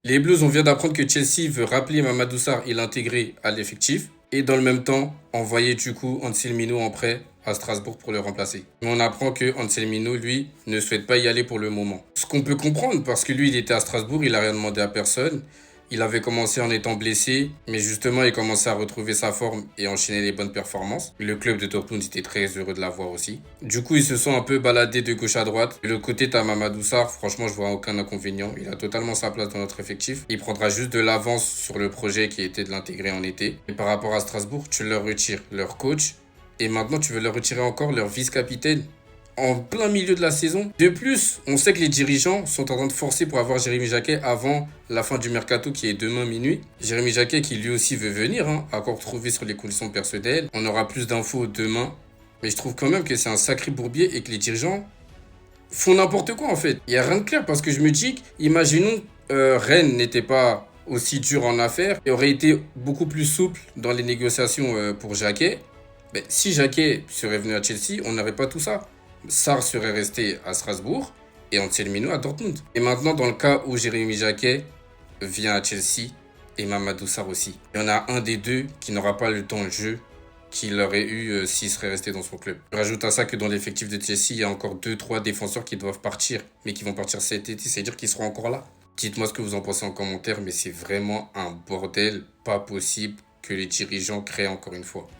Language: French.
Les Blues, on vient d'apprendre que Chelsea veut rappeler Mamadou Sarr et l'intégrer à l'effectif. Et dans le même temps, envoyer du coup Anselmino en prêt à Strasbourg pour le remplacer. Mais on apprend que Anselmino, lui, ne souhaite pas y aller pour le moment. Ce qu'on peut comprendre, parce que lui, il était à Strasbourg, il a rien demandé à personne. Il avait commencé en étant blessé, mais justement, il commençait à retrouver sa forme et enchaîner les bonnes performances. Le club de Dortmund était très heureux de l'avoir aussi. Du coup, ils se sont un peu baladés de gauche à droite. De l'autre côté, t'as Mamadou Sarr. Franchement, je vois aucun inconvénient. Il a totalement sa place dans notre effectif. Il prendra juste de l'avance sur le projet qui était de l'intégrer en été. Et par rapport à Strasbourg, tu leur retires leur coach. Et maintenant, tu veux leur retirer encore leur vice-capitaine en plein milieu de la saison. De plus, on sait que les dirigeants sont en train de forcer pour avoir Jérémy Jacquet avant la fin du mercato qui est demain minuit. Jérémy Jacquet qui lui aussi veut venir, accord trouvé sur les conditions personnelles. On aura plus d'infos demain. Mais je trouve quand même que c'est un sacré bourbier et que les dirigeants font n'importe quoi en fait. Il n'y a rien de clair parce que je me dis, imaginons Rennes n'était pas aussi dur en affaires et aurait été beaucoup plus souple dans les négociations pour Jacquet. Ben, si Jacquet serait venu à Chelsea, on n'aurait pas tout ça. Sarr serait resté à Strasbourg et Anselmino à Dortmund. Et maintenant, dans le cas où Jérémy Jacquet vient à Chelsea et Mamadou Sarr aussi, il y en a un des deux qui n'aura pas le temps de jeu qu'il aurait eu s'il serait resté dans son club. Je rajoute à ça que dans l'effectif de Chelsea, il y a encore deux trois défenseurs qui doivent partir, mais qui vont partir cet été, c'est-à-dire qu'ils seront encore là. Dites-moi ce que vous en pensez en commentaire, mais c'est vraiment un bordel pas possible que les dirigeants créent encore une fois.